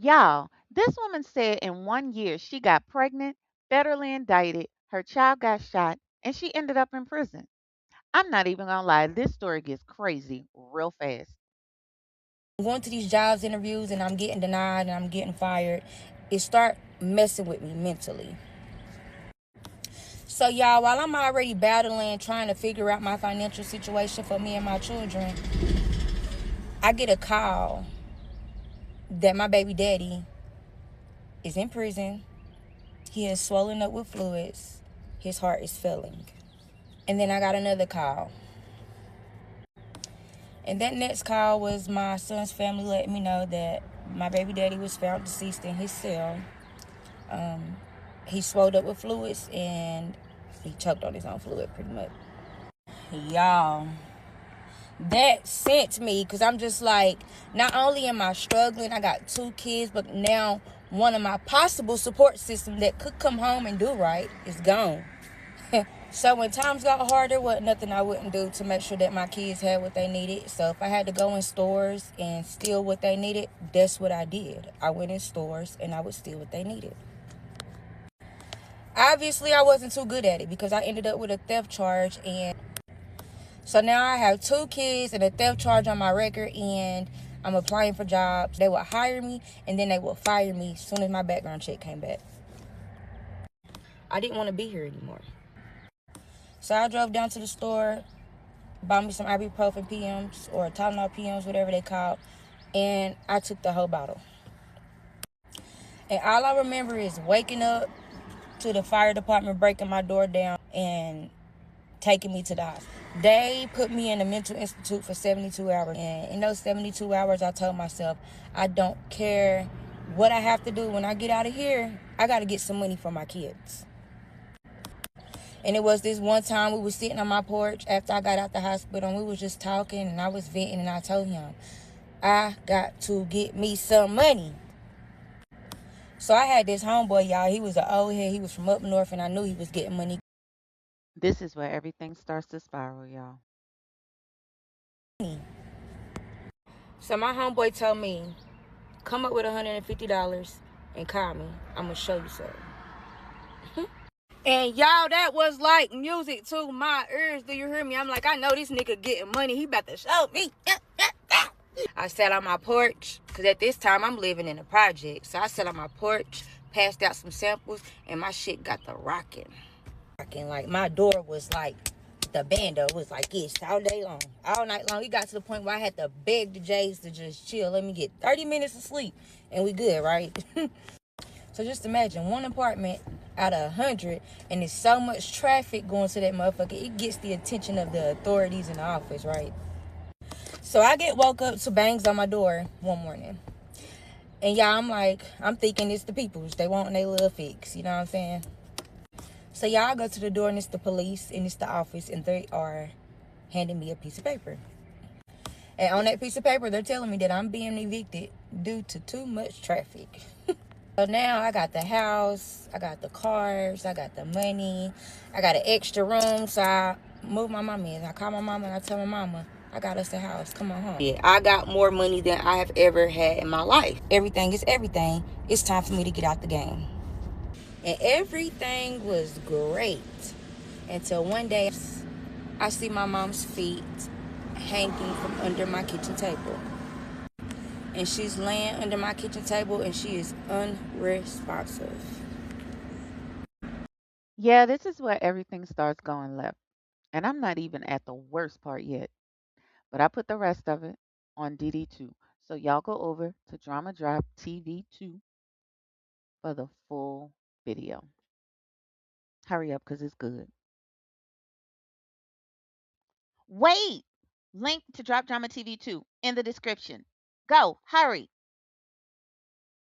Y'all, this woman said in 1 year she got pregnant, federally indicted, her child got shot, and she ended up in prison. I'm not even gonna lie, this story gets crazy real fast. Going to these jobs interviews and I'm getting denied and I'm getting fired, it start messing with me mentally. So y'all, while I'm already battling trying to figure out my financial situation for me and my children, I get a call that my baby daddy is in prison. He is swollen up with fluids. His heart is failing. And then I got another call. And that next call was my son's family letting me know that my baby daddy was found deceased in his cell. He swelled up with fluids and he choked on his own fluid pretty much. Y'all, that sent me because I'm just like, not only am I struggling, I got 2 kids, but now one of my possible support system that could come home and do right is gone. So when times got harder, wasn't nothing I wouldn't do to make sure that my kids had what they needed. So if I had to go in stores and steal what they needed, that's what I did. I went in stores and I would steal what they needed. Obviously, I wasn't too good at it because I ended up with a theft charge. And so now I have 2 kids and a theft charge on my record, and I'm applying for jobs. They would hire me and then they would fire me as soon as my background check came back. I didn't want to be here anymore. So I drove down to the store, bought me some ibuprofen PMs or Tylenol PMs, whatever they called, and I took the whole bottle. And all I remember is waking up to the fire department breaking my door down and taking me to the hospital. They put me in a mental institute for 72 hours. And in those 72 hours, I told myself, I don't care what I have to do when I get out of here. I got to get some money for my kids. And it was this one time we was sitting on my porch after I got out the hospital and we was just talking and I was venting and I told him, I got to get me some money. So I had this homeboy, y'all. He was an old head. He was from up north and I knew he was getting money. This is where everything starts to spiral, y'all. So my homeboy told me, come up with $150 and call me. I'm going to show you something. And y'all, that was like music to my ears. Do you hear me? I'm like, I know this nigga getting money. He about to show me. I sat on my porch, because at this time I'm living in a project. So I sat on my porch, passed out some samples, and my shit got the rocking. Like my door was like the bando. It was like this all day long, all night long. It got to the point where I had to beg the Jays to just chill. Let me get 30 minutes of sleep and we good, right? So just imagine one apartment out of 100 and there's so much traffic going to that motherfucker. It gets the attention of the authorities in the office, right? So I get woke up to bangs on my door one morning. And y'all, I'm thinking it's the peoples. They want their little fix, you know what I'm saying? So y'all go to the door and it's the police and it's the office and they are handing me a piece of paper. And on that piece of paper, they're telling me that I'm being evicted due to too much traffic. So now I got the house, I got the cars, I got the money, I got an extra room. So I moved my mama in. I call my mama and I tell my mama, I got us a house. Come on home. Yeah, I got more money than I have ever had in my life. Everything is everything. It's time for me to get out the game. And everything was great until one day I see my mom's feet hanging from under my kitchen table. And she's laying under my kitchen table and she is unresponsive. Yeah, this is where everything starts going left. And I'm not even at the worst part yet, but I put the rest of it on DD2. So y'all go over to Drama Drop TV 2 for the full video. Hurry up because it's good. Wait! Link to Drop Drama TV 2 in the description. Go, hurry.